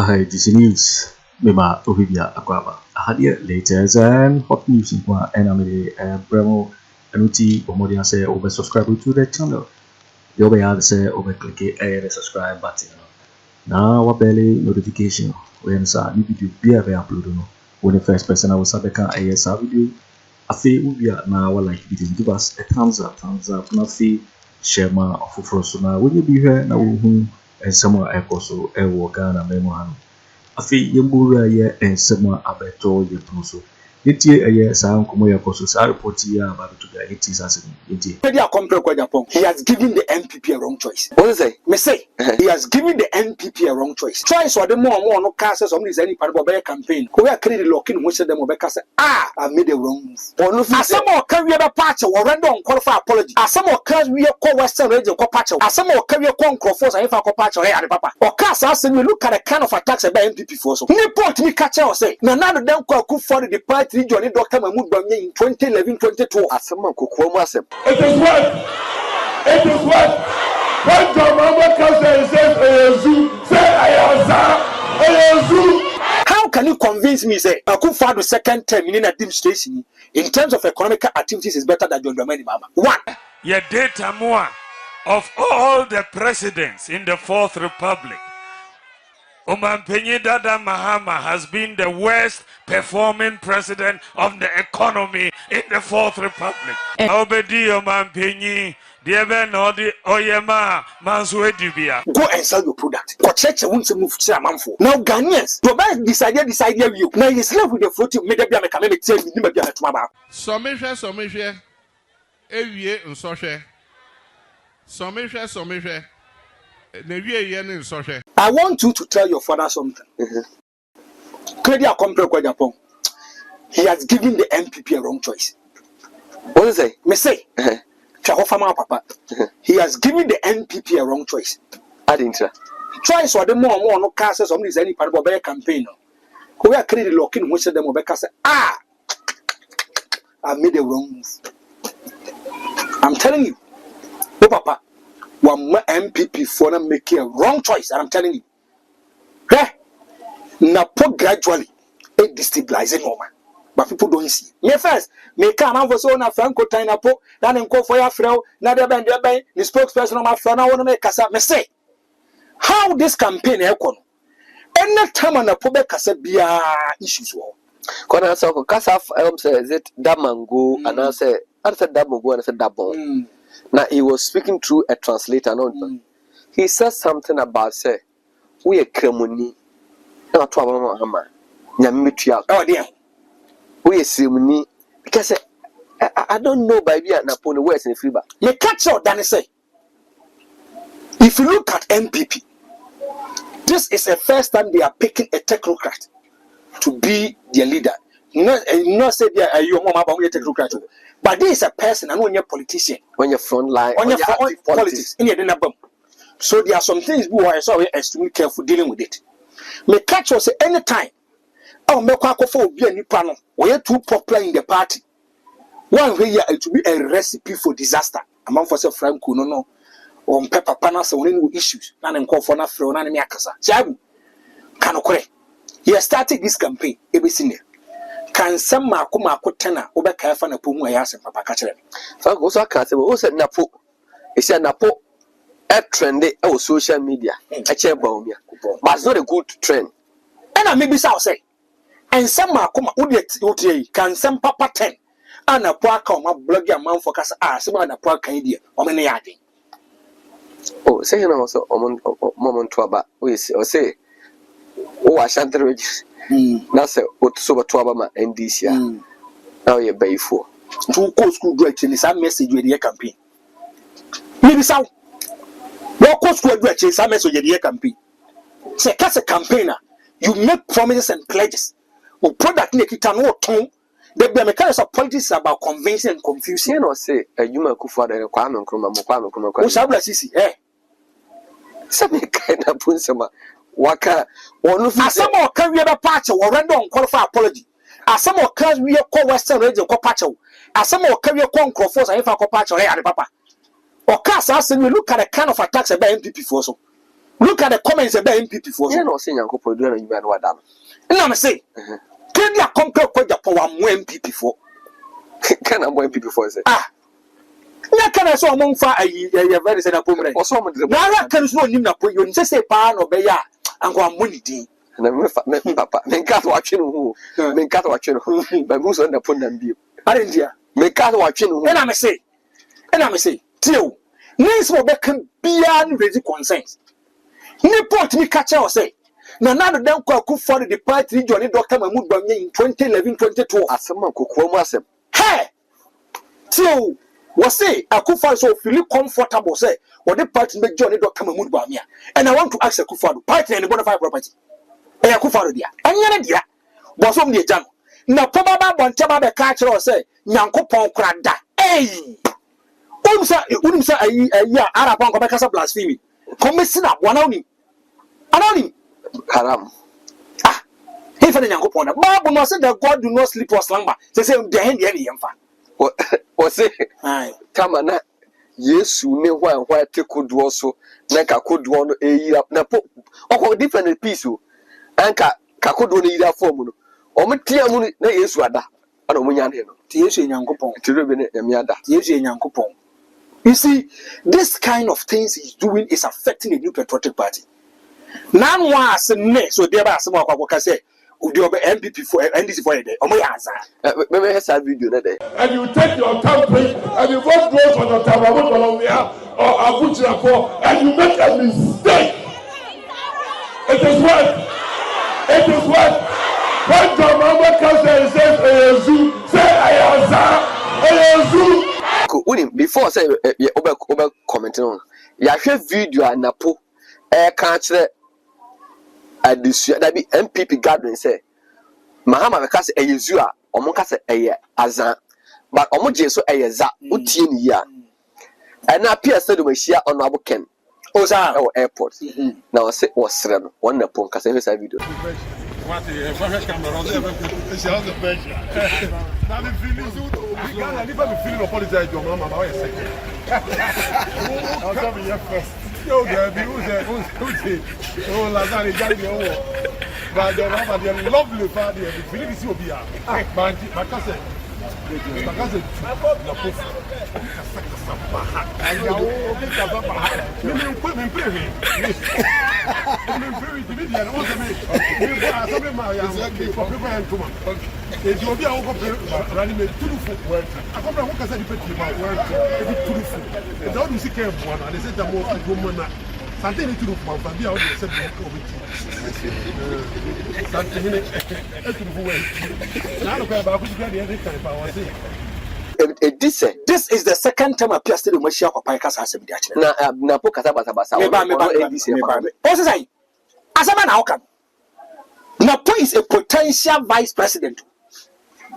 This news. Mema Ohibia Aquaba. I had yet latest and hot news in one and I'm a Bremo Anuti Omodia say over subscribe to the channel. The over say over click the subscribe button. Now what belly notification when sa new video be upload no. When the first person I was at the car video. I feel we are now like video give us a thumbs up, na fee share ma of so now when you be here now who and somewhere also a Ghana memo hand. Afi yembura ye ensema abeto ye proso yetie eye saa nkomo ye koso saa report ya ba to ga yetie sase yetie Media compare kwa Japan. He has given the NPP a wrong choice. What is it? Me say he has given the NPP a wrong choice. Choice or the more no cast somebody is any part of a campaign. We are credit locking which them obeka say I made a wrong move. Or no as some more career patch or render unqualified apology. As some more career call Western region call patch. As some more career call Crawford and if I call patch or hey papa. Or cast us and we look at the kind of attacks by NPP for so. Ni point me catch or say na none of them could for the party region Dr. Mahmoud Bamye in 2011-2012. As some man could call myself. It is what? When John Mahmoud comes and says, say, I am Zoo. How can you convince me, say, Akufo-Addo second term in administration in terms of economic activities is better than John Dramani Mahama? One. Your data more of all the presidents in the Fourth Republic. Omanpenyi Dada Mahama has been the worst performing president of the economy in the Fourth Republic. Obedi Omanpenyi, Diebe Nodi Oyema Mansue Dubia. Go and sell your product. Kocheche won't move to a month for. Now Ghanaians, to buy decide you. Now you slave with the floating media mechanic tell me never be at Maba. Somisha. Ewie nsoshe. Somisha. I want you to tell your father something. Credia compare kwa Japan. He has given the NPP a wrong choice. What is it? Me say, papa. He has given the NPP a wrong choice. I didn't. Choice or the more no cast somebody is any part of a campaign. We are credit locking which of them obeka say, I made a wrong move. I'm telling you, oh papa. One MPP for them making a wrong choice, and I'm telling you, Napo gradually a destabilizing woman, but people don't see. Me first, me come and for so na Franco Tainapo, then go for your friend, neither bend the spokesperson of my friend. I want to make us up. Me say, how this campaign econ? Any time on a public casabia issues war. Kona so kasa say is it Damango and I said Damango and I said Dabon. Now he was speaking through a translator. He said something about say we are kremoni. Na to abama hama. Nyamitua. Oh dear. We are simuni because I don't know by be na pon words in Fiba. Me catch out than say. If you look at NPP, this is the first time they are picking a technocrat to be their leader. Not say they are your mama about technocrat. But this is a person and when you're a politician. On your front line, on your politics. In your so there are some things we are so extremely careful dealing with it. Me catch us anytime. Oh, me kwa for be any panel. We are too popular in the party. One way it will be a recipe for disaster. Among for say Franco no. On pepper panels on any issues. None call for na fro na me akasa. Jabu. Kanokore. He has started this campaign. Ebisine. Can some Makuma Tena over Kafan a Pumu Yas Papa Catcher? Franco so can't say, oh, said Napo. He said Napo a trend of social media. A chair bomb, but it's not a good trend. And I maybe so say. And some Makuma Udiet can some Papa 10 and a park on my bloggy amount for Casa Asima a park idea or many adding. Oh, say you also moment to about we say, oh, I shan't register. That's what so to Obama and this year. Now you're bay for 2 course school direction is a message with the campaign. Maybe so. What course school direction is a message with the campaign. Say, as a campaigner, you make promises and pledges. Or product make it no tone. The mechanics of politics about convincing and confusing. You know, say a human could for the requirement. What's up, Sissy? Eh? Some kind of punsama. Waka one of some more career patch or render unqualified apology. As some more career call Western region call patch. As some more career call Crawford and if I call patch or hey papa. Or cast us and we look at the kind of attacks by NPP for so. Look at the comments about MPP for. You know, saying Uncle Podu and you man what done. And I'm saying, can you compare what Japan MPP for? Can I MPP for? Na kana so among fa ayi very say na pomre o so mo de na ra kan so nim na po yo nse say pa no be ya anko amoni din na me papa me nka to atwe no ho me nka to atwe no ho ba mu so na po na mbio are ndia me nka to atwe no ho na me say tio nins mo be kan bia no raise concerns ni point mi catch o say na do den kwa ku for the party join Dr. Mahmoud Bawumia in 2011-2012 asem kokoro mu asem hey tio was say Akufo so feel comfortable say what the party make join Dr. Mahmoud Bawumia and I want to ask Akufo party and bona fide property e Akufo dia anyere dia bo so me jam na poma ba bonte ba be ka kire o say Nyankopon kura da unum sa ayi arapon ko be kasa blasphemy come si na bona oni anoni haram he fa Nyankopon na Bible no say that God do not sleep or slumber say the hand here yemfa o say kama na Yesu ne hwan te koduo so na ka koduo no eyira na po o different piece o anka ka koduo no yira form no o metia mu na Yesu ada ana omunya ne no ti Yesu Nyankopon ti rebe ne emi ada ti Yesu Nyankopon. You see, this kind of things he's doing is affecting the New Patriotic Party. Now was ne so there ba asemo akwa say udi obe MPP for NDC for there omo ya azan me hesa video na there and you take your campaign and you vote those for the Tababo Colombia or Abuja for and you make a mistake. It is what when John Mahmoud comes and says Eyezu say Eyezu before say obe commenting on ya hwe video anapo ka kire adisua da bi MPP gathering say Mahama be ka say Eyezu a omo ka say eye azan but omo je so eyeza utie ni ya and appear say do machia honorable Ken oza airport na o say wasre no won na pon ka say hwe video what the fresh camera on there it's all the best now the feeling so we can never be feeling apologize your mama why say I'll tell you first yo there be who's oh lazari jari owo but the mama the lovely father the feeling is obia but because na post this is the second time I appear to the Machia Papa Kasa Asem Diach. Na po kata basa me Asama na okam. Napo is a potential vice president.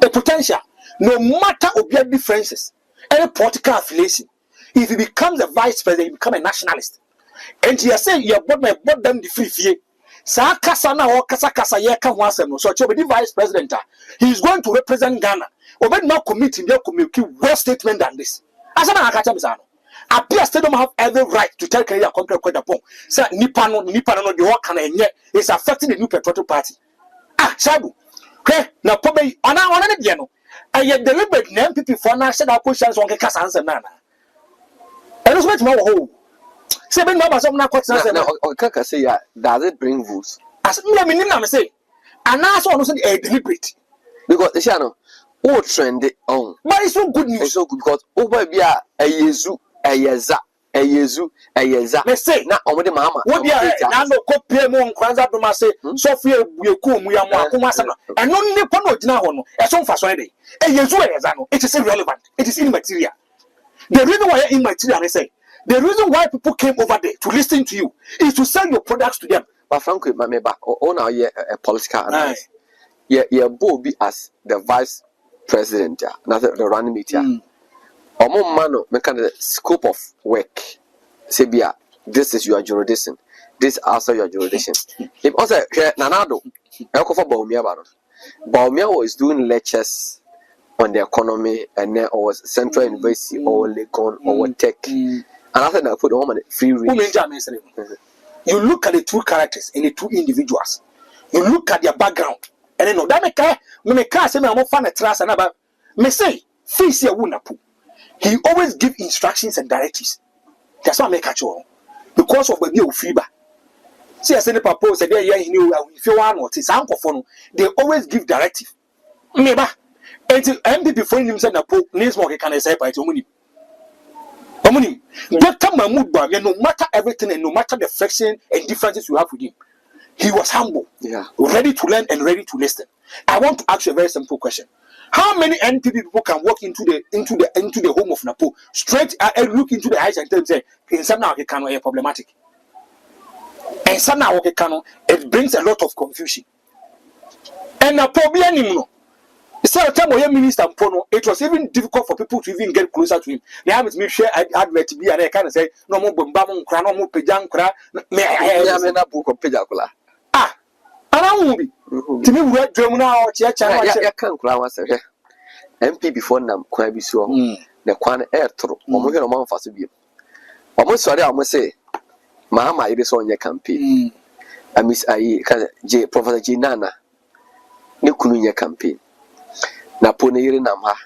A potential, no matter obia differences, any political affiliation. If he becomes a vice president, he becomes a nationalist. And he say you bought them the free fee. Sa kasa na o kasa ye ka ho asem no. So the vice president, he is going to represent Ghana. Obed no committee be communicate worse statement than this. Asama na akacha misano. Appear stadium have every right to tell Kenya compare Japan. Say nipa no the work can enye is affecting the New Patriotic Party. Shabu. Okay, na pobe ona ne de no. Aye deliberate na MPP for na said questions on kasa answer na. And it's what more ho. Say be no ba some na question answer. Na kaka say ya does it bring votes? As me na say. And now so no say deliberate. Because you know trend on. But it's so good news. It's so good because over bia Eyezu Eyeza. Me say na omo de Mahama. What dia na no kopie mu nkwanza do ma say Sofia bueku mu ya mu akoma asa no. Eno nipa no gina ho no. E so mfa so ede. Eyezu Eyeza no. It is irrelevant. It is immaterial. The reason why you're immaterial is say the reason why people came over there to listen to you is to sell your products to them. But frankly, Mameba, all now a political analyst. Yeah, Bobby as the vice president, not the running meeting. Omo mano, make the scope of work. Sebia, this is your jurisdiction. This also your jurisdiction. If also Nanado, Elko for Bawumia was doing lectures on the economy and then or Central University or Legon or Tech. And after that, I put on free reading. You look at the two characters and the two individuals. You look at their background. And then no, that make say me am fan trust and about me say face here wunapu. He always give instructions and directives. That's why I make catch on. Because of the fever. See, I say the papa said, yeah, he knew if you want what is uncle for they always give directive. Neighbor, and MPP for himself, na po, needs more can I say by Tomuni. Dr. Mahmoud Bawumia, no matter everything and no matter the friction and differences you have with him, he was humble, ready to learn and ready to listen. I want to ask you a very simple question. How many NPP people can walk into the home of Napo straight and look into the eyes and tell them, say, in some now can problematic? And some now it brings a lot of confusion. And Napo be anymore. So the time when Minister Mpono, it was even difficult for people to even get closer to him. They have me share advert to be and I kind of say no more bombam kra no more pejang kra me na book of pejakula. Ah, ana wo bi. Timi wura dwam na o che cha wa che. Ya kan kra wa se MP before nam kwan bi so the kwan air tro. Omo hwe no man fa so bi. Omo sori omo say mama ide so onye campaign. Amis ayi kan J Professor J Nana. Ne kunu nye campaign. Na po ne yire nam ha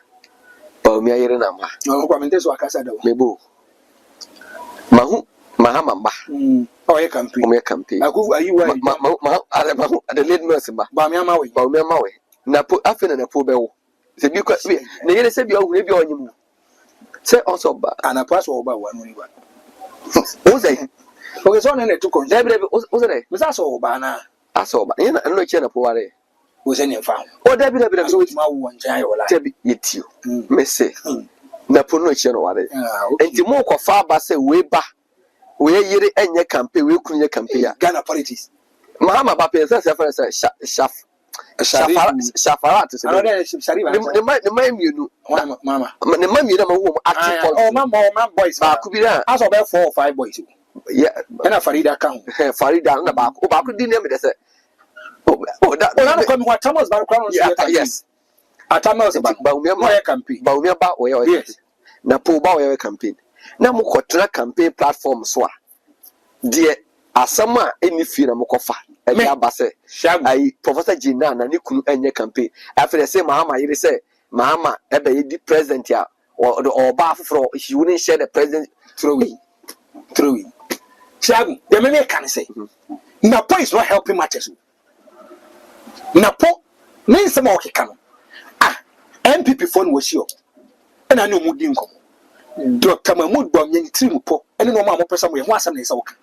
Bawumia yire nam ha no kwa mente so akasa da mebo mahama mba o ye campaign aku ayi wa ma ale mahu the lead nurse ba Bawumia mawe na po afena na po bewo se bi kwa ne yire se bi o hu ne bi onyimu se also ba ana pass o ba wa no ni ba o say o so ne to kon debre o say me sa so ba na aso ba ina no che na po ware was any found. Or Debbie, so it's my one child. Debbie, yet you, Messy. Napono channel. And the more of far bass way back. Where ye and your campaign, we couldn't compare Ghana politics. Mahama Bape says, Shafarat, the man you know, Mamma, the man you know, acting my boys, could be there. As about 4 or 5 boys. Yeah, and a Farida count, Farida on the back. Oh, I could name it. That come what Thomas background. Yes. A Thomas about Bawumia campaign. Bawumia ba o yes. Na po ba o campaign. Na mo kotra campaign platform so a. De asama eni fi na mo kofa. E bia ba se. Ai Professor Gina na ne kunu enye campaign. After say Mahama yire say Mahama e be di president ya or ba afro he wouldn't share the president through. Shagu, the many can say. Napo is not helping matters. Napo means some more kano. Ah, MPP phone was sure. And I know Mudin come. Dr. Mahmoud Bawumia Trimupo, and no more person with one some is okay.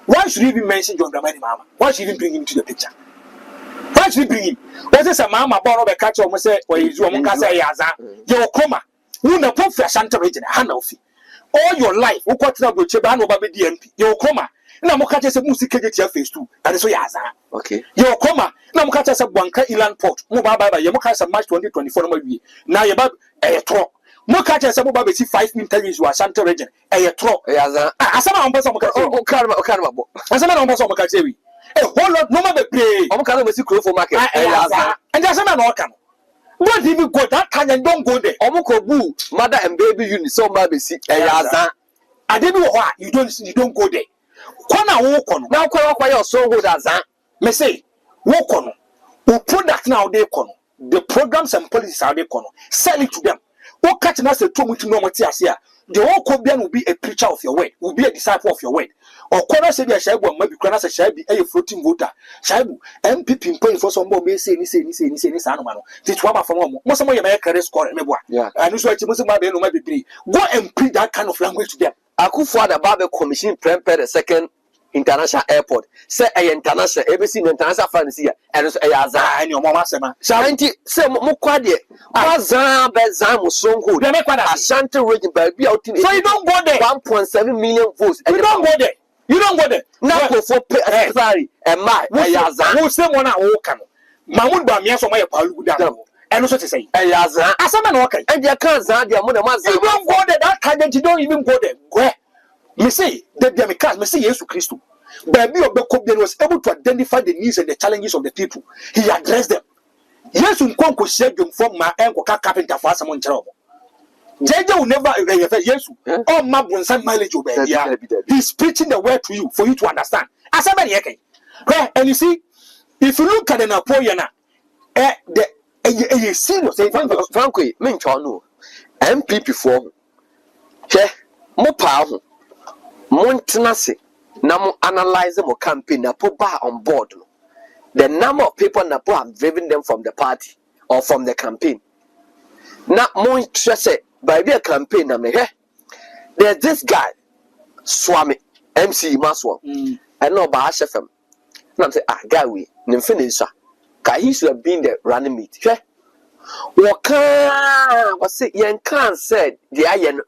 Why should you even mention John Dramani Mama? Why should you even bring him to the picture? Why should you bring him? Was this a mama borrow a catch or say, or is your Mukasa Yaza? Your coma. Who no pop for Santa Regina, Hanofi. All your life, who got to with Chebano Baby DMP, your coma. Na mukache se musike je tia face 2 ade so yaza okay yo koma na mukache se Bwanka Ilan Port mo ba ye mukache se March 2024 no mawie na ye ba tro mukache se mo ba be si 5 interviews wa Santa region tro yaza asama on person mukache o karma bo asama na on person mukache wi whole lot no ma be play o mukache be si crowfo market yaza and asama na o kan what if you go that time and don't go there o mukobu mother and baby unit so ma be si yaza ade bi wo ho a you don't go there. Kwana wo kono na kwa your so good as me say wo kono wo product now dey kono the programs and policies are dey kono sell it to them wo catch na say to mutu no moti ase a the wo ko bia will be a preacher of your word will be a disciple of your word or kono say bia shaibu ma bi kwana say shaibu e floating voter shaibu MPP mpon for some more say ni sa no ma no titwa ba from mo so mo ye make credit score me boa and so achi mo so ma be no ma be go and preach that kind of language to them. Akufo-Addo Babe commission prepare the second international airport. Say a international ABC international fancy here. And so Ayaza and your mama sema. Shanti say Mukwade. Azan Bezan Musongo. They make one Ashanti region by be out. So you don't go there. 1.7 million votes. You don't go there. You don't go there. Now for sorry. And my Ayaza. Who say one Okan. Mahmoud Bawumia so my Paluguda. And also to say Ayaza. Asama no okay. And you can't Zan their mother. You don't go there. That time you don't even go there. Go. Me say the Democrats, me say Jesus Christ. Baby Obekobien was able to identify the needs and the challenges of the people. He addressed them. Yes, Nkonko said you from my uncle carpenter for someone trouble. JJ will never yes. Oh my son mileage. He's preaching the word to you for you to understand. Asaba yeke. And you see, if you look at the Napoleon, the serious. Frankly, men chano MPP for mo pa ho mo ntenase na mo analyze mo campaign na po ba on board no. The number of people na po have driven them from the party or from the campaign. Na mo interest by the campaign na me there's this guy Swami MC Maswa and no ba HFM. Na say guy we nim finish he should have been the running mate. Was say Yan Khan said the iron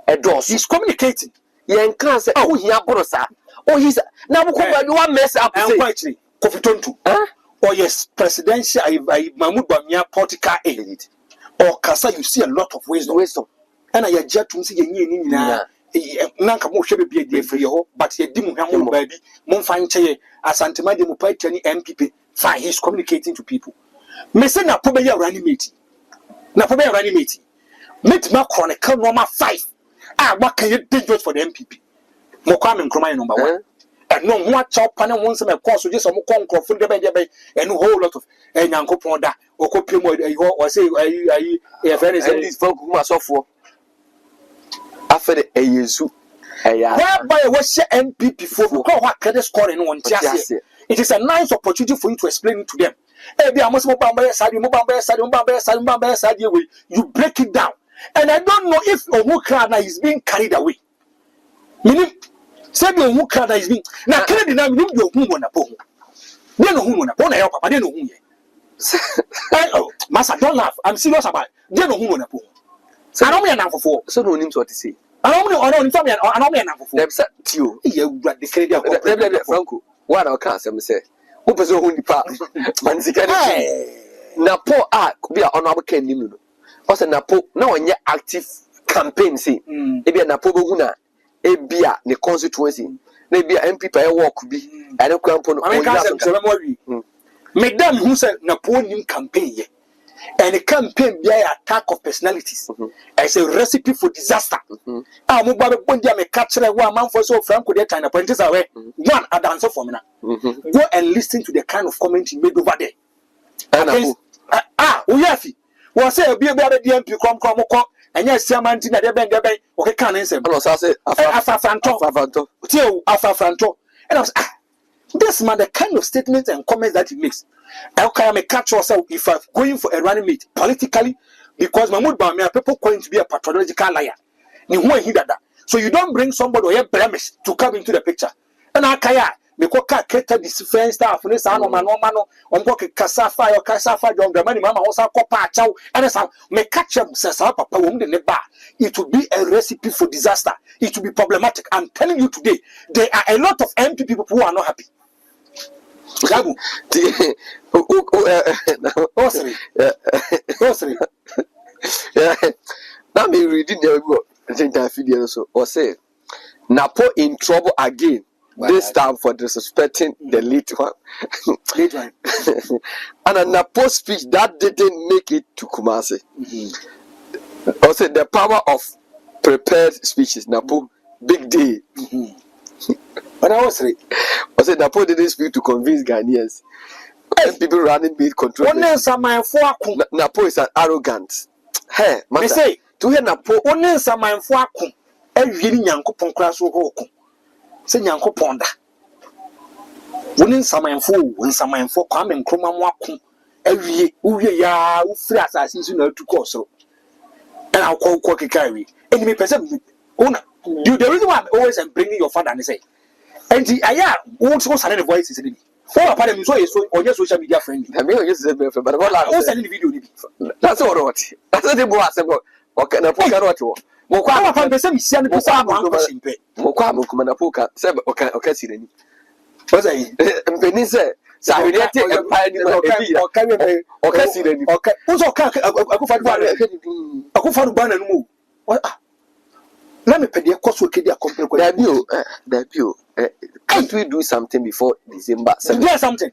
a door. He's communicating. Yan Khan said, oh, he abrosa. Oh, he's now you want mess up. Actually, Kofitontu. Oh, yes, presidential Mahmoud Bamia political elite. Or Kasa, you see a lot of wisdom. And I jet to see Nanka mo should be a day for you, but you didn't have baby. Monfine Che, as Antimadi Mupay MPP. Fine, he's communicating to people. Mese na po be ya running mate. Na po be ya running mate. Mate ma chronicle number 5. What can you dangerous for the MPP? Mo kwa me nkroma number 1. And no mo chop panel once me course so just mo kon krofo de be and whole lot of nyankopon da okopie mo or say very these folk who are so for after the Yesu whereby was MPP for what can score in one tiase. It is a nice opportunity for you to explain it to them. You break it down. And I don't know if Omukrana is being carried away. Meaning, say the Omukrana is being. Now, can I deny you whom on a poem? They know whom on a poem, I don't know whom. Oh, Master, don't laugh. I'm serious about it. They know whom on a poem. So I don't mean enough for. So no names what to say. I don't know enough for. They've said to you. You got the credit of Franco. What I can't say. Who person who depart? Napo could be an honorable Kenny. Also, Napo now on your active campaign. See, maybe a Napo Huna, a beer, the constituency, maybe an MP by a walk could be. I don't come upon Madame who said Napoleon campaign, and a campaign be an attack of personalities as a recipe for disaster. I'm about to catch a 1 month for so Franco that kind of pointers away. One, a dancer for me now. Go and listen to the kind of comment he made over there. Uyafi. Was say be about the MP come, and yes, Saman Tina de Ben, okay, can't answer. And I say, Afafanto. And I was, this man, the kind of statements and comments that he makes. How can I catch yourself if I'm going for a running mate politically? Because Mahmoud Bamia, people going to be a pathological liar. So you don't bring somebody or a blemish to come into the picture. And I can't. Because cater this friend staff, this mano, on book Casafa or Casafa, John Gramani, Mamma, also Copa Chow, and as I may catch him, says Papa woman in the bar. It would be a recipe for disaster. It will be problematic. I'm telling you today, there are a lot of empty people who are not happy. Gabu. Sorry. Now me reading the video so or say Napo in trouble again. This time for disrespecting the late one. And a Napo speech that didn't make it to Kumasi. Also, the power of prepared speeches. Napo, big day. But I was saying, Napo didn't speak to convince Ghanaians. And people running big control. Napo is an arrogant. Hey, man, say to hear Napo, only some man for every yanko class will say yanko ponda. Winning some man for coming chroma every ya free assassins to cause so. And I'll call Quacky Carry. And me present owner. You the reason why I'm always bringing your father and say, and I also send the voices in it. For a part of so or your social media friend. I mean, yes, but I'm sending the video. That's all right. That's the boss about. Okay, na poka roto. Mokwa pa pese mi sia ne poka ma ko simpe. Mokwa mo kuma na poka. Se okay sireni. What's that? Mpeni se sa hwete empire ni okay sireni. Okay. Who's okay akufa ba na no mu. Let me pay the cost with the Dabio. Can't we do something before December? Do something.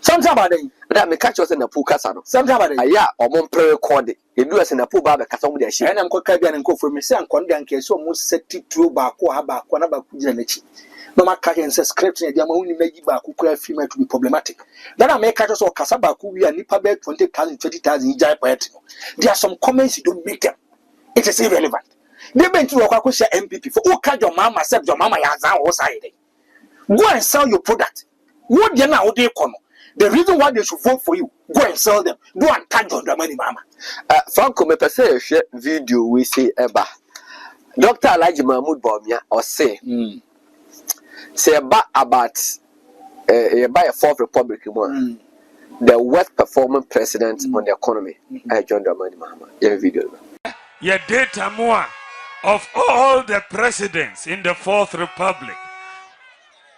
Something about it. That may catch us in a pool casano. Something about it. Yeah, or one prayer called it. You do us in a pool bar, Casson with a ship. And I'm called Caribbean and go for me, and Condan can so almost set it through Baco, Abaco, Generation. no ma catch and say script in the only maybe back who could female to be problematic. Then I make catch or Casaba who we are nipa bed 20,000, 20,000 in Jai poet. There are some comments you don't make them. It is irrelevant. They went to a question MPP for who catch your mama, except your mama Yazan or side. Go and sell your product. What you now they come. The reason why they should vote for you, go and sell them. Go and catch on the money, mama. Franco, me pese share video we say eba. Dr. Elijah Mahmoud Bawumia or say about a fourth republic one. The worst performing president on the economy. John Dramani Mahama. Yeah, video. Your data more of all the presidents in the Fourth Republic.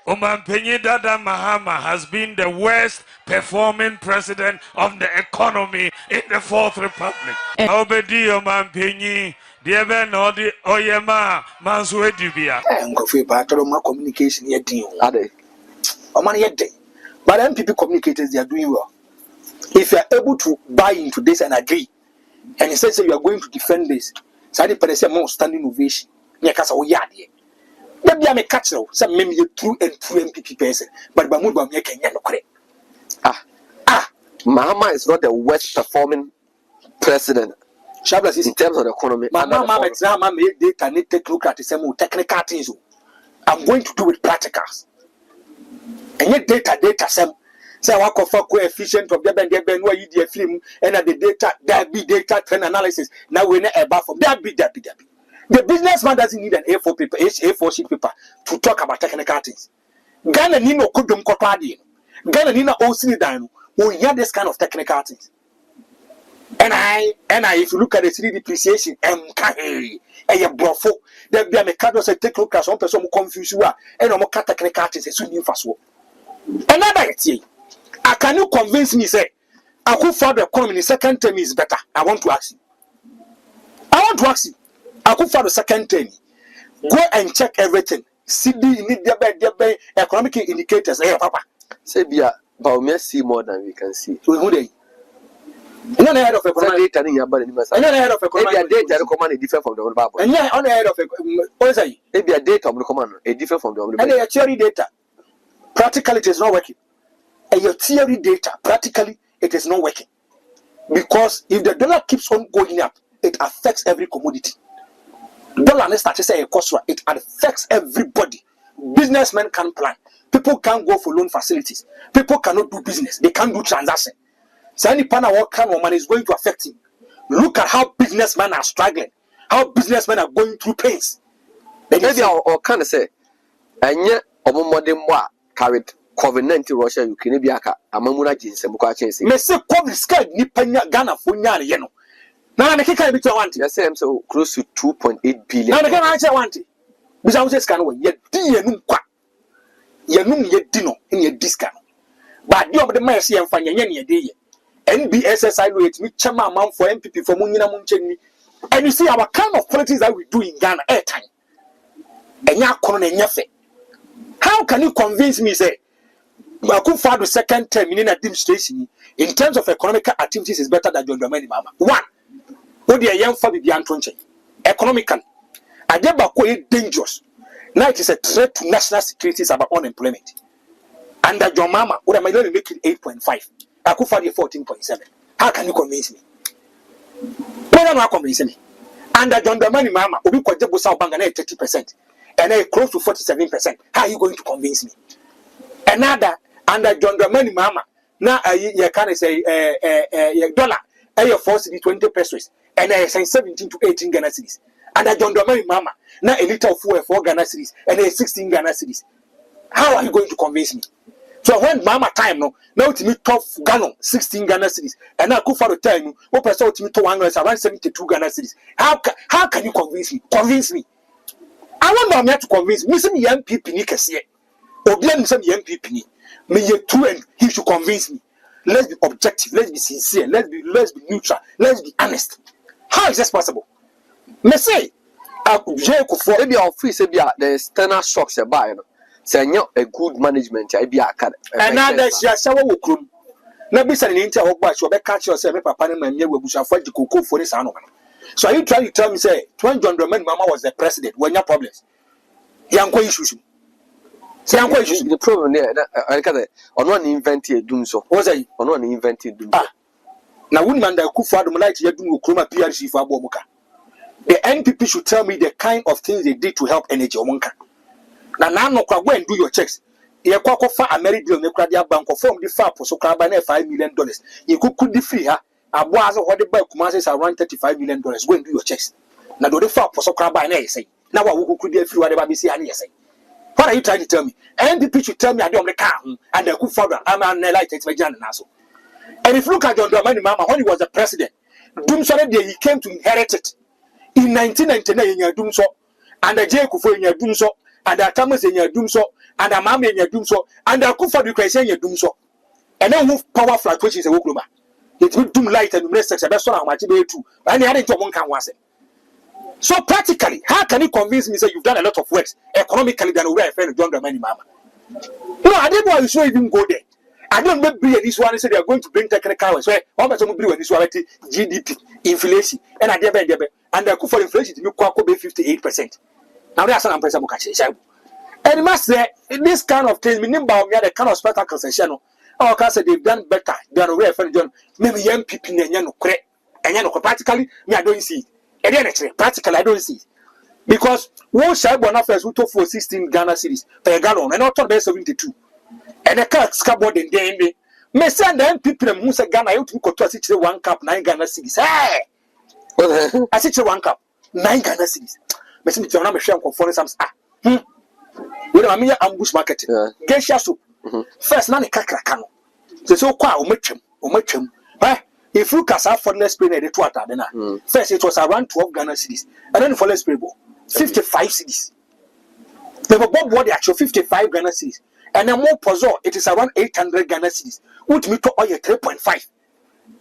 Omanpenyi Dada Mahama has been the worst performing president of the economy in the Fourth Republic. Obedi Omanpenyi, Diebe Nodi Oyema Mansue Dubia. Ngofe battle my communication yet deal. Are they? Oman yet day. But MPP communicators they are doing well. If you are able to buy into this and agree, and it says you are going to defend this, so I did say more standing ovation. Yakasa Oyadi. Maybe I'm a catcher, some maybe a true and true MPP person, but Bamuba making no credit. Mahama is not the worst performing president Shablas is in terms of the economy. Mama made data need take look at some technical things. I'm going to do it practicals. And yet data some say I work for coefficient of the Ben where you film and at the data there be data trend analysis. Now we're not above from that be. The businessman doesn't need an A4 paper, A4 sheet paper to talk about technical things. Ghana Nino Kudum Kotadi, Ghana Nina Osini who hear this kind of technical things. And I, if you look at the 3D depreciation, Kaheri, and your brofo, there be a mechanic say take look at some person who confuse you, and no more technical things, it's soon fast. Another thing, can you convince me, say, I could find the economy in the second term is better? I want to ask you. I could find the second term. Go and check everything. CD need the economic indicators. Hey, Papa. Say, Bawumia see more than we can see. Who they? No head of economic data in your body. No head of economic data recommend different from the Bible. And yeah, on the head of what is it? Maybe a data of the command a different from the Bible. And your theory data. Practically, it is not working. And your theory data, practically, it is not working. Because if the dollar keeps on going up, it affects every commodity. Dollar next to say a cost, it affects everybody. Businessmen can't plan. People can't go for loan facilities. People cannot do business. They can't do transaction. So any partner what kind of money is going to affect him. Look at how businessmen are struggling. How businessmen are going through pains. Maybe I can say, and yet, modern carried COVID-19 Russia, Ukraine, Biaka, Amamuna Jins, and Mukachi. May say COVID scared Nipanya Ghana for Yano. Now I can't be to want it. Yes, I'm so close to 2.8 billion. Now I can't want it. Without this kind of way, yet Dianumqua. Yanum yet dino in your discount. But you have the mercy and Fanyanya day. NBSSI rate me chama amount for MPP for Munina Muncheni. And you see our kind of politics that we do in Ghana airtime. And ya corner nyafe. How can you convince me say I could find the second term in administration in terms of economic activities is better than John Dramani Mahama? One, what the young family be Antonche. Economically, I get back dangerous. Now it is a threat to national security about unemployment. Under John Mahama, what am I going to make it 8.5? I could find 14.7. How can you convince me? Why am I convincing me? Under John Dramani Mahama, we could just go bank and 30%, and I close to 47%. How are you going to convince me? Another under John Dramani Mahama, now you can say dollar, I force the 20 pesos, and I say 17 to 18 Ghana cedis. Under John Dramani Mahama, now a little of 4 Ghana cedis, and a 16 Ghana cedis. How are you going to convince me? So when Mama time now to me top Ghana 16 Ghana cedis, and now go for the time, what person to me to one is around 72 Ghana cedis. How can you convince me? Convince me. I want me to convince me. Some young people need to see it. Obian some young people need. Me ye true and he should convince me. Let's be objective. Let's be sincere. Let's be neutral. Let's be honest. How is this possible? Me say, maybe our free say the external shocks are buying. Say a good management. I be a cat. And now that's your shower wokum. Now be saying into our watch. You better catch yourself. Papa and my we shall fight the cocoa for this animal. So are you trying to tell me say when John Dramani Mahama was the president, when your problems? Young issues. say I'm quite using the problem there I can on one invented doom so was I on one invented doom now woman that could for the light you do chroma PRC for Bomuka. The NPP should tell me the kind of things they did to help energy omonka. Now no go and do your checks. You go for American the credit bank form the far so $5 million. You could the free her. I was what the bank commands around $35 million. Go and do your checks. Now do the far so say. Now who could free whatever be say and say. What are you trying to tell me? NPP should tell me I don't the car and the good father. I'm an light my Jan Naso. And if you look at John Dramani Mama when he was the president, Doom he came to inherit it. In 1999 in your doom so, and the Jacob in your doom so, and the Thomas in your doom so, and the Mammy in your doom so, and the Kufa in your doom so. And then move power fluctuations in Oklahoma. It will doom light and rest sex, that's what I'm actually too. And the other one can was it. So practically, how can you convince me that you've done a lot of works economically than where I found John Dramani Mama? No, I didn't want to even go there. I don't remember this one said they are going to bring technical ways. Where one person will bring this one GDP, inflation, and I did and the for inflation to be 58%. Now that's an impressive catch. And must say this kind of things, meaning about the kind of spectacle session. Our council they've done better than where I John. Maybe young people and you know, practically, me I don't see it. And practically, I don't see it. Because one side one affairs we talk for 16 Ghana cities per gallon, and not about 72. And the car scabbard in the me send them people who say Ghana, you to go to 1 cup, 9 Ghana cities. Hey! I see 1 cup, 9 Ghana cities. Messi me tell me share for some we don't mean ambush market. Gesha soup. First, none kakra kano. So kwa umechem. If you can afford less pay the 2 first it was around 12 Ghana cities, and then for less pay 55 cities. They were both what they actual 55 Ghana cities. And then more puzzle, it is around 800 Ghana cities, which me to all 3.5.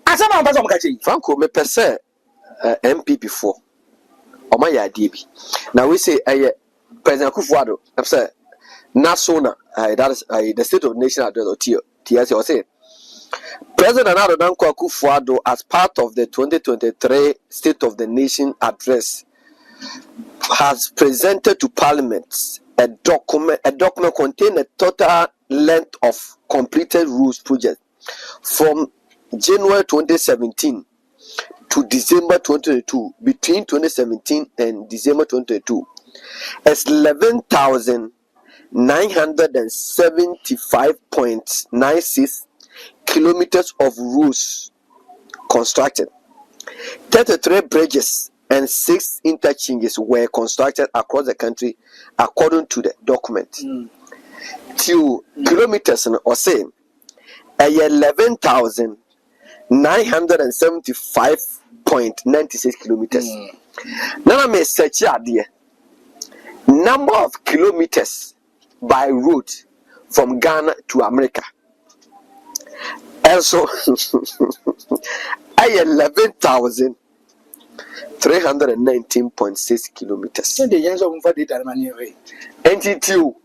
As I'm about Franco, me per se MP before. Or my idea. Now we say President Kufuado, I'm saying Nasona, that is the State of Nation address or TS or say President Ado Kufuado, as part of the 2023 State of the Nation address, has presented to Parliament a document containing a total length of completed rules project from January 2017 to December 2022. Between 2017 and December 2022, as 11,975.96 kilometers of roads constructed. 33 bridges and 6 interchanges were constructed across the country according to the document. 2 kilometers or say 11,975.96 kilometers. Now me search idea number of kilometers by road from Ghana to America. Also 11,319.6 kilometers. The young of the money away. NTTU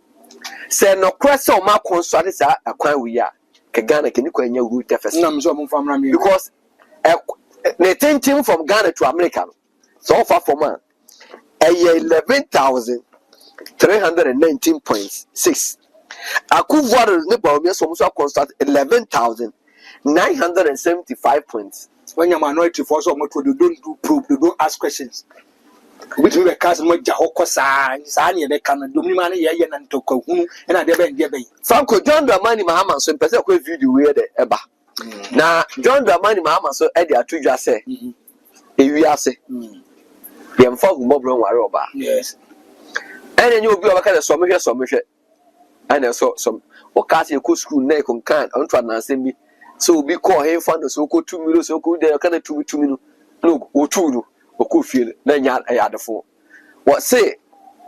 say no question of my construct a quite we are. Ghana can you can route deficit because the team from Ghana to America so far for man 11,319.6. I could water the bomb so construct 11,975 points. When you're minority for some they don't do probe, they don't ask questions. Which we were casting with Jahokosa, Sani, they can do money and Toko, and I never get Franco John Dramani Mahama, so in person video where the Eba. Now, John Dramani Mahama, so Eddie, I told you, I say, if you are say, the unfold Mobron Waroba. Yes. And then you'll be a kind of some and I saw some Okati school neck on can, on trying to send me. So we call him fund so go 2 minutes, so go there, kind of 2 minutes. Look, or 2 or could feel, then I had the phone. What say?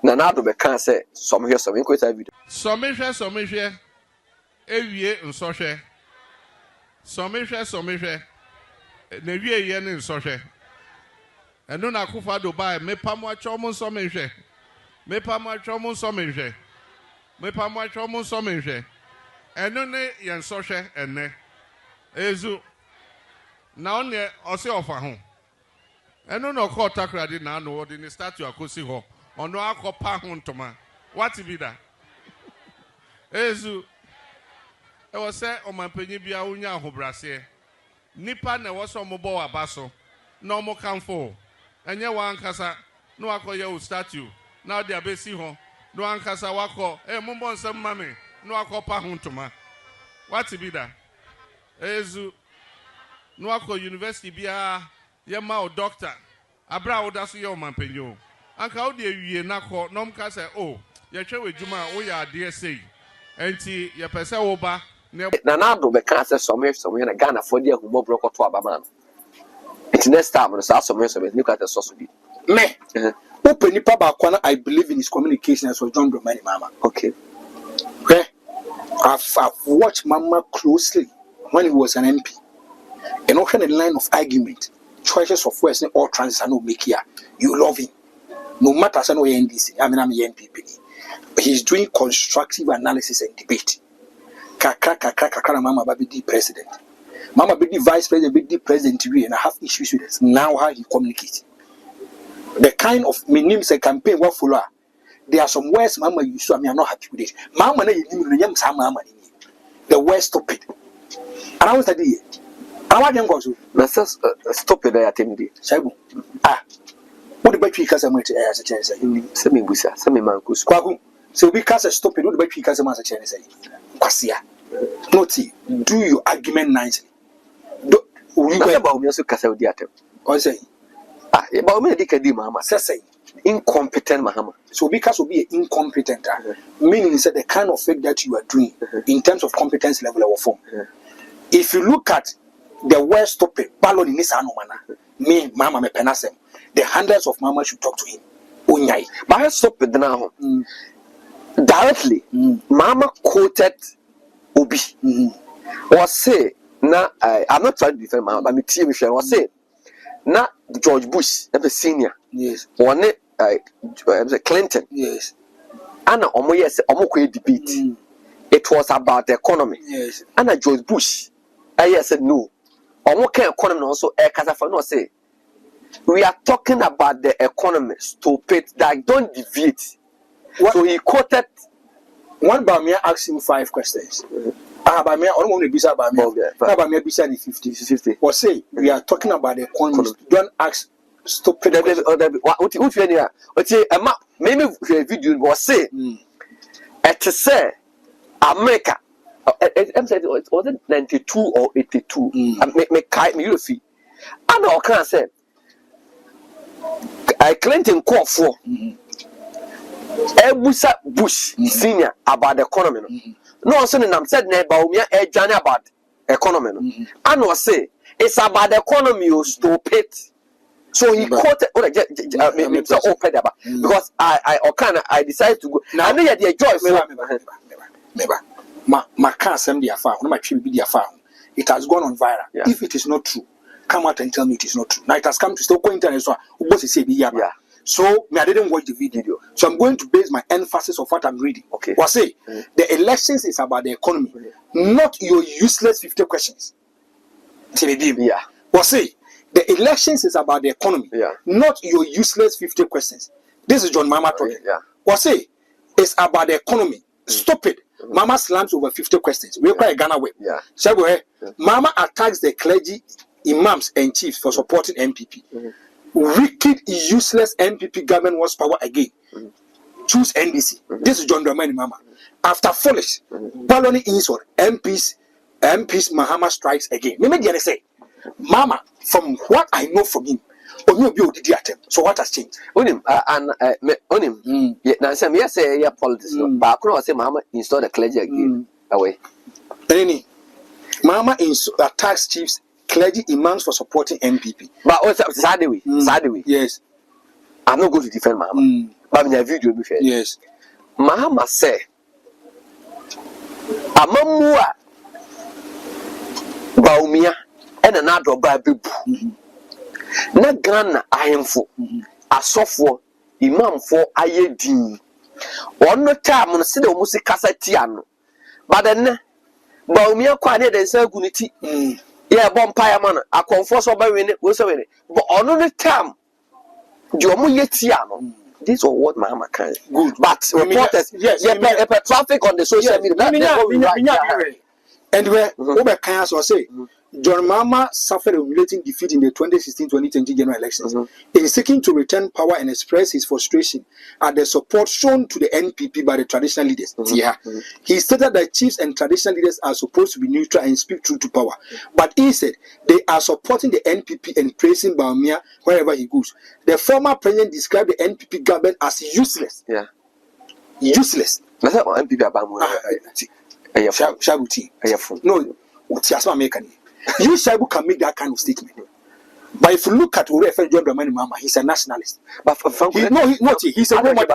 Nanado be can say, some here, some inquest video. Some measure, every year in social. Some measure, never yen in social. And no Nakufa Dubai, me pamwa chomon some measure. Me pamwa chomon some measure. Me pamwa chomon some measure. And no ne yen social and ne. Ezu na onye ose ofa ho eno no call takrade na no ordinary statue akosi ho ono akopa ho ntoma what be that Ezu. I was say on my penny be a unya hobrase. Nipa ne was on mobile abaso. No more come for. And ya one kasa. No ako ya statue. Now they are busy home. No one kasa wako. Mumbo some mammy. No ako pa huntuma. What's it be that? Ezu. No ako university be a yama doctor. Abra odasu yo man penyo. Anka how de wie na ko nom ka say oh ye twa wejuma wo ya de say enti ye pese wo ba na na do be ka say some na Ghana for de humo broko to abama no it next time no say some ni ka say so bi me open nipa ba kwa na I believe in his communication as John Dramani Mama. Okay. I've watched Mama closely when he was an MP. And also in the line of argument, choices of words all transit are no make here. You love him. No matter as I know NDC, I'm NPP. He's doing constructive analysis and debate. Kakra Mama be the president. Mama be the vice president, be the president, and I have issues with it. Now how he communicates. The kind of names a campaign what follow. There are some words Mama used to, I'm not happy with it. Mama the word stupid. And I was the I want them go to stupid I attend it. What the battery because I'm as a chance. Semi busa, semi mankus. So because I stop it, what the battery because I'm as a chance. Kwasia. Noti, do your argument nicely. You go about me also kasa odi atem. Or say, about me dikadi mama. Say incompetent Mahama. So because will be incompetent, meaning that the kind of work that you are doing in terms of competence level or form. If you look at the word stop it, ballon in this anomana, me, Mama me penasem, the hundreds of mama should talk to him. Unyai. But I stop it now. Directly, Mama quoted Obi. Was say, na I'm not trying to defend Mama, but me team was say, na George Bush, the senior. Yes. One Clinton. Yes. Anna Omo debate. It was about the economy. Yes. Anna George Bush. I said no. Omo economy also no say. We are talking about the economy. Stupid. That don't deviate. So he quoted. One by me asked him 5 questions. By me, I don't want to be by me. By me, be 50. Or say we are talking about the economy. Don't ask. Stupid. What you here? Maybe video was say. It say America. It was 92 or 82. Me you see. And I can say. I Clinton call for. Ebusa Bush senior about the economy. No, so I'm said about me about economy. And was say it's about the economy. You stupid. So he quoted because I decided to go. I know you the joy. My car assembly affair, my trip be the affair. It has gone on viral. Yeah. If it is not true, come out and tell me it is not true. Now it has come to still go internet so so I didn't watch the video. So I'm going to base my emphasis of what I'm reading. Okay. What say the elections is about the economy, not your useless 50 questions. Yeah. What say the elections is about the economy, not your useless 50 questions. This is John Mama talking. What say it's about the economy. Stop it. Mama slams over 50 questions. We cry Ghana way. Mama attacks the clergy, imams, and chiefs for supporting MPP. Wicked, useless MPP government wants power again. Choose NDC. This is John Dramani Mama. After foolish, baloney insult, MPs Mahama strikes again. Maybe say, Mama, from what I know from him, so what has changed? Onim now say me say ya politics no but I say Mama install the clergy again away. Any Mama attacks chiefs, clergy, imams for supporting MPP. But also sad way. Yes. I'm not going to defend Mama. But me video be fair. Yes. Mama say Amamua Baumia and another baby. Na Ghana ahemfo asofo imam for ayedin ono time no se de o musi kasa tia no but then ba omi akwa ne de nsa guniti yeah bompa ya man akonfo so ba we ne wo so we ne but ono no time de o mu ye tia no this was what Mahama can. Good. But reporters, yes, traffic on the social media. That's what we write. And where Ober Kayas was say, John Mahama suffered a humiliating defeat in the 2016-2020 general elections. In seeking to return power and express his frustration at the support shown to the NPP by the traditional leaders. He stated that chiefs and traditional leaders are supposed to be neutral and speak truth to power. But he said they are supporting the NPP and praising Bawumia wherever he goes. The former president described the NPP government as useless. Useless. That's what NPP about. Shabuti. No, you Shabu can make that kind of statement. But if you look at Urefe John Dramani Mahama, he's a nationalist. But he's a woman.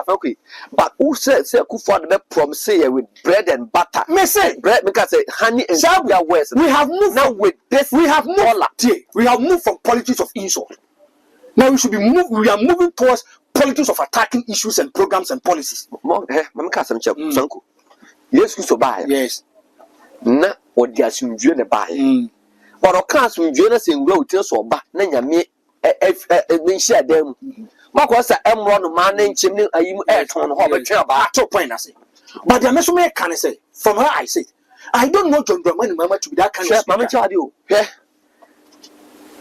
But who said Kufuor the promise with bread and butter? Me say bread because honey and sugar west. We have moved now with this. We have moved from politics of insult. Now we should be we are moving towards politics of attacking issues and programs and policies. Yes, so buy. Yes. Na odi asumdue ne buy. But o kan asumdue na se nwura otin so ba na nyame menhia dem. Mako sa emro no man na nchim ne ayimu ton no ho be twa ba to point na say. But the meso me can say from her I say I don't know John Dramani Mahama to be that kind of mama child you.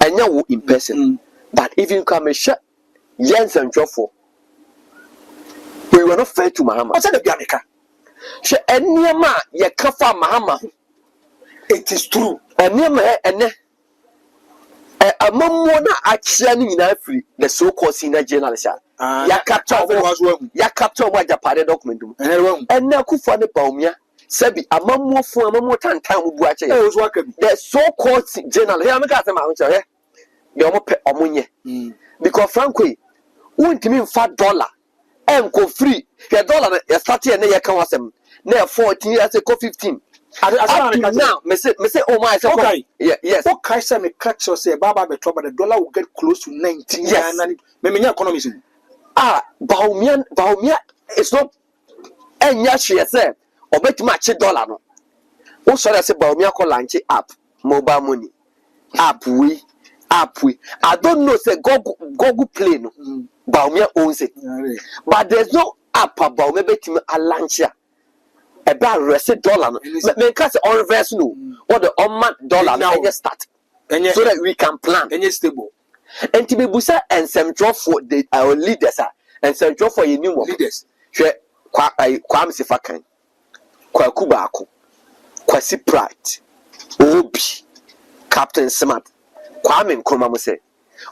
Anya wo in person. But if you come share Jens and Jofo, we were not fair to Mahama. What's the Bianca? She Enyama ye kafa Mahama. It is true. Enyama ene amammo na achia ni nyina free the so called senior journalist. Ya capture mo Japade document mu. Ene Kufuor ne Bawumia sabi amammo tantan mu bu ache. The so called journalist. Here make asem ahun che. The omo pe omonye. Because frankly, untimi mfa dollar enko free. The dollar ya start here na ye kan wasem. Na 14 years ago 15. Now, me say, oh my, okay. Yes. What can I say? Me catch you say, Baba be trouble. The dollar will get close to 19. Yes. Me economy. Bawumia is not. Enya she say, obet match dollar no. O sorry say Bawumia call launch app, mobile money, app we. I don't know say Google Play no. Bawumia owns it, but there's no app about maybe to a launcher. About receipt dollar. Me can say on reverse no. What the on dollar now start. So that we can plan. Any stable. And to be busa and some draw for the our leaders and some draw for your new leaders. Kwame Sefakan. Kwaku Baako. Kwasi Pride. Obi. Captain Smart. Kwame Nkrumah say.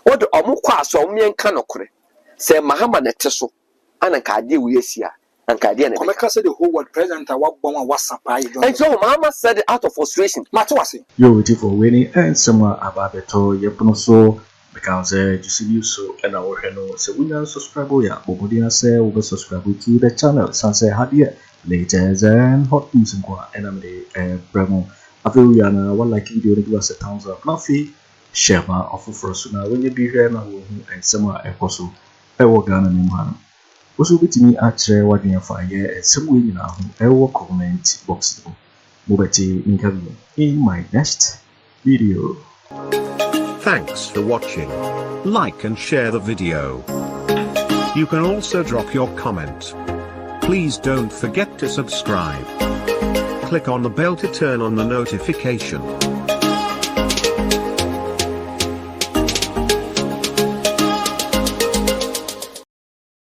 What the omo kwa so omo enka nokore. Say Mahama na teso. Ana ka ade we asia. And Komeka said the whole world president WhatsApp. And so Mahama said it out of frustration. You're waiting for winning and someone about beto yepono so because you so and our hello so we subscribe ya bobodia say we subscribe to the channel sanse hadie latest and hot news and I'm the bremo afiana one like video give us a thumbs up nothing share my offer for us now when you be here now and someone eposo Ghana ni man. Also, with me at what we have here and some way now, I will comment box. Mobile interview in my next video. Thanks for watching. Like and share the video. You can also drop your comment. Please don't forget to subscribe. Click on the bell to turn on the notification.